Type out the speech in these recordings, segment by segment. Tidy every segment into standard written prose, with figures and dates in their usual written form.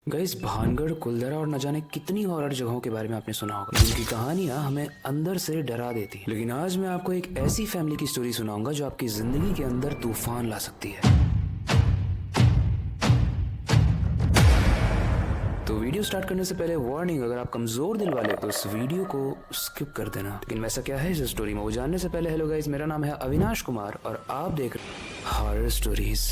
Guys, Bhangarh, Kuldhara और न जाने कितनी हॉरर जगहों के बारे में आपने सुना होगा, जिनकी कहानियां हमें अंदर से डरा देती है। लेकिन आज मैं आपको एक ऐसी फैमिली की स्टोरी सुनाऊंगा जो आपकी जिंदगी के अंदर तूफान ला सकती है। तो वीडियो स्टार्ट करने से पहले वार्निंग, अगर आप कमजोर दिल वाले तो इस वीडियो को स्किप कर देना। लेकिन वैसा क्या है इस स्टोरी में, वो जानने से पहले हेलो गाइस, मेरा नाम है अविनाश कुमार और आप देख रहे हैं हॉरर स्टोरीज।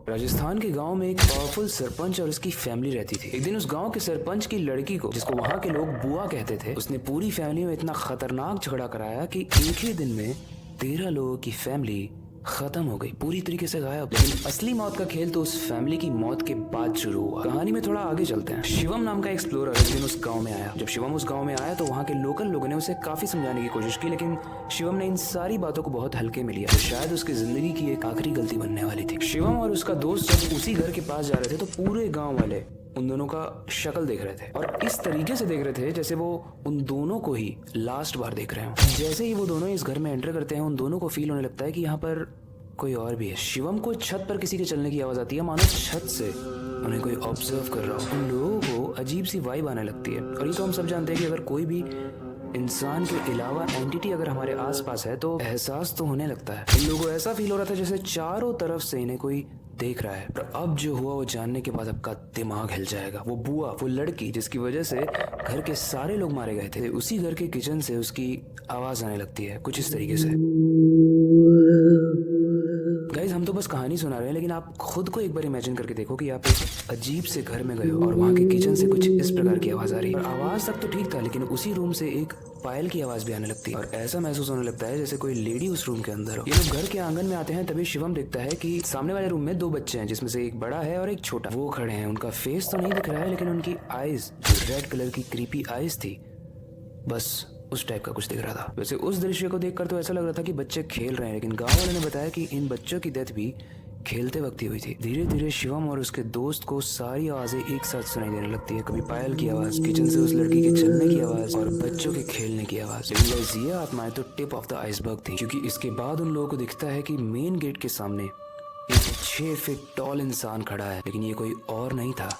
राजस्थान के गांव में एक पावरफुल सरपंच और उसकी फैमिली रहती थी। एक दिन उस गांव के सरपंच की लड़की को, जिसको वहां के लोग बुआ कहते थे, उसने पूरी फैमिली में इतना खतरनाक झगड़ा कराया कि एक ही दिन में 13 लोगों की फैमिली खत्म हो गई, पूरी तरीके से गायब। लेकिन असली मौत का खेल तो उस फैमिली की मौत के बाद शुरू हुआ। कहानी में थोड़ा आगे चलते हैं। शिवम नाम का एक्सप्लोरर एक दिन उस गांव में आया। जब शिवम उस गांव में आया तो वहां के लोकल लोगों ने उसे काफी समझाने की कोशिश की, लेकिन शिवम ने इन सारी बातों को बहुत हल्के में लिया। तो शायद उसकी जिंदगी की एक आखिरी गलती बनने वाली थी। शिवम और उसका दोस्त जब उसी घर के पास जा रहे थे तो पूरे गाँव वाले उन दोनों का शक्ल देख रहे थे और इस तरीके से देख रहे थे जैसे वो उन दोनों को ही लास्ट बार देख रहे हो। जैसे ही वो दोनों इस घर में एंटर करते हैं, उन दोनों को फील होने लगता है कि यहाँ पर कोई और भी है। शिवम को छत पर किसी के चलने की आवाज आती है, मानो छत से उन्हें कोई ऑब्जर्व कर रहा हो। उन लोगों को अजीब सी वाइब आने लगती है और ये तो हम सब जानते हैं कि अगर कोई भी इंसान के अलावा एंटिटी अगर हमारे आसपास है तो एहसास तो होने लगता है। इन लोगों को ऐसा फील हो रहा था जैसे चारों तरफ से इन्हें कोई देख रहा है। और अब जो हुआ वो जानने के बाद आपका दिमाग हिल जाएगा। वो बुआ, वो लड़की जिसकी वजह से घर के सारे लोग मारे गए थे, उसी घर के किचन से उसकी आवाज आने लगती है कुछ इस तरीके से। गाइस, हम तो बस कहानी सुना रहे हैं, लेकिन आप खुद को एक बार इमेजिन करके देखो कि आप एक अजीब से घर में गए हो और वहाँ के किचन से कुछ इस प्रकार की आवाज आ रही है। और आवाज तक तो ठीक था, लेकिन उसी रूम से एक पायल की आवाज भी आने लगती है और ऐसा महसूस होने लगता है जैसे कोई लेडी उस रूम के अंदर हो। ये लोग घर के आंगन में आते हैं, तभी शिवम देखता है कि सामने वाले रूम में 2 बच्चे हैं, जिसमें से एक बड़ा है और एक छोटा। वो खड़े हैं, उनका फेस तो नहीं दिख रहा है, लेकिन उनकी आईज, जो रेड कलर की क्रीपी आईज थी, बस उस टाइप का कुछ दिख रहा था। वैसे उस दृश्य को देखकर तो ऐसा लग रहा था कि बच्चे खेल रहे हैं, लेकिन गांव वालों ने बताया कि इन बच्चों की डेथ भी खेलते वक्त ही हुई थी। धीरे धीरे शिवम और उसके दोस्त को सारी आवाजें एक साथ सुनाई देने लगती है। कभी पायल की आवाज, किचन से उस लड़की के चलने की आवाज और बच्चों के खेलने की आवाज। लेकिन ये आत्माएं तो टिप ऑफ द आइसबर्ग थी, क्योंकि इसके बाद उन लोगों को दिखता है कि मेन गेट के सामने एक 6 फीट टॉल इंसान खड़ा है। लेकिन ये कोई और नहीं था,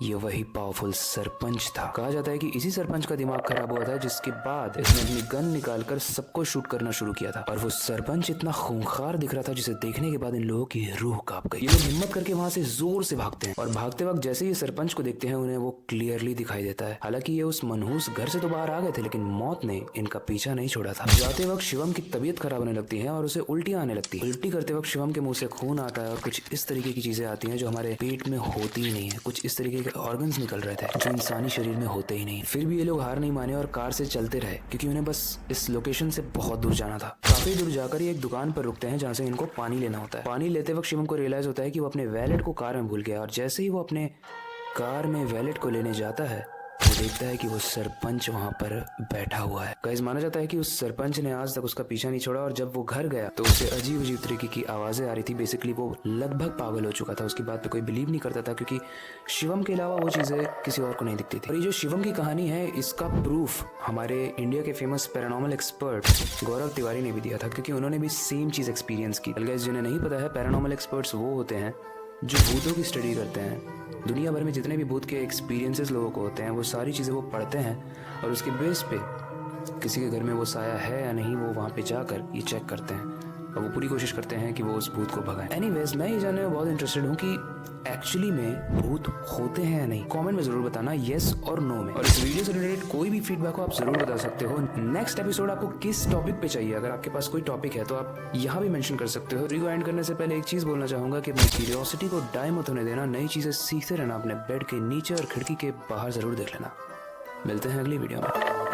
ये वही पावरफुल सरपंच था। कहा जाता है कि इसी सरपंच का दिमाग खराब हुआ था, जिसके बाद इसने अपनी गन निकालकर सबको शूट करना शुरू किया था। और वो सरपंच इतना खूंखार दिख रहा था जिसे देखने के बाद इन लोगों की रूह कांप गई। ये लोग हिम्मत करके वहां से जोर से भागते हैं और भागते वक्त जैसे ही सरपंच को देखते हैं, उन्हें वो क्लियरली दिखाई देता है। हालांकि ये उस मनहूस घर से तो बाहर आ गए थे, लेकिन मौत ने इनका पीछा नहीं छोड़ा था। जाते वक्त शिवम की तबीयत खराब होने लगती है और उसे उल्टियां आने लगती है। उल्टी करते वक्त शिवम के मुंह से खून आता है और कुछ इस तरीके की चीजें आती हैं जो हमारे पेट में होती ही नहीं है। कुछ इस तरीके के ऑर्गन्स निकल थे जो इंसानी शरीर में होते ही नहीं। फिर भी ये लोग हार नहीं माने और कार से चलते रहे, क्योंकि उन्हें बस इस लोकेशन से बहुत दूर जाना था। काफी दूर जाकर ये एक दुकान पर रुकते हैं जहाँ से इनको पानी लेना होता है। पानी लेते वक्त शिवम को रियलाइज होता है कि वो अपने वैलेट को कार में भूल गया और जैसे ही वो अपने कार में वैलेट को लेने जाता है, वो देखता है कि वो सरपंच वहां पर बैठा हुआ है। गाइस, माना जाता है कि उस सरपंच ने आज तक उसका पीछा नहीं छोड़ा और जब वो घर गया तो उसे अजीब अजीब तरीके की आवाजें आ रही थी। बेसिकली वो लगभग पागल हो चुका था। उसकी बात पे कोई बिलीव नहीं करता था, क्योंकि शिवम के अलावा वो चीजें किसी और को नहीं दिखती थी। और ये जो शिवम की कहानी है, इसका प्रूफ हमारे इंडिया के फेमस पैरानॉर्मल एक्सपर्ट गौरव तिवारी ने भी दिया था, क्योंकि उन्होंने भी सेम चीज एक्सपीरियंस की। गाइस, जिन्हें नहीं पता है, पैरानॉर्मल एक्सपर्ट्स वो होते हैं जो भूतों की स्टडी करते हैं। दुनिया भर में जितने भी भूत के एक्सपीरियंसेस लोगों को होते हैं, वो सारी चीज़ें वो पढ़ते हैं और उसके बेस पे किसी के घर में वो साया है या नहीं, वो वहाँ पे जाकर ये चेक करते हैं और वो पूरी कोशिश करते हैं कि वो उस भूत को भगाएं। एनीवेज, मैं ये जानने में बहुत इंटरेस्टेड हूँ कि एक्चुअली में भूत होते हैं या नहीं। कमेंट में जरूर बताना येस और नो में। और इस वीडियो से रिलेटेड कोई भी फीडबैक हो आप जरूर बता सकते हो। नेक्स्ट एपिसोड आपको किस टॉपिक पे चाहिए, अगर आपके पास कोई टॉपिक है तो आप यहाँ भी मेंशन कर सकते हो। वीडियो एंड करने से पहले एक चीज बोलना चाहूंगा कि अपनी क्यूरियोसिटी को डाई मत होने देना। नई चीजें सीखते रहना, अपने बेड के नीचे और खिड़की के बाहर जरूर देख लेना। मिलते हैं अगली वीडियो में।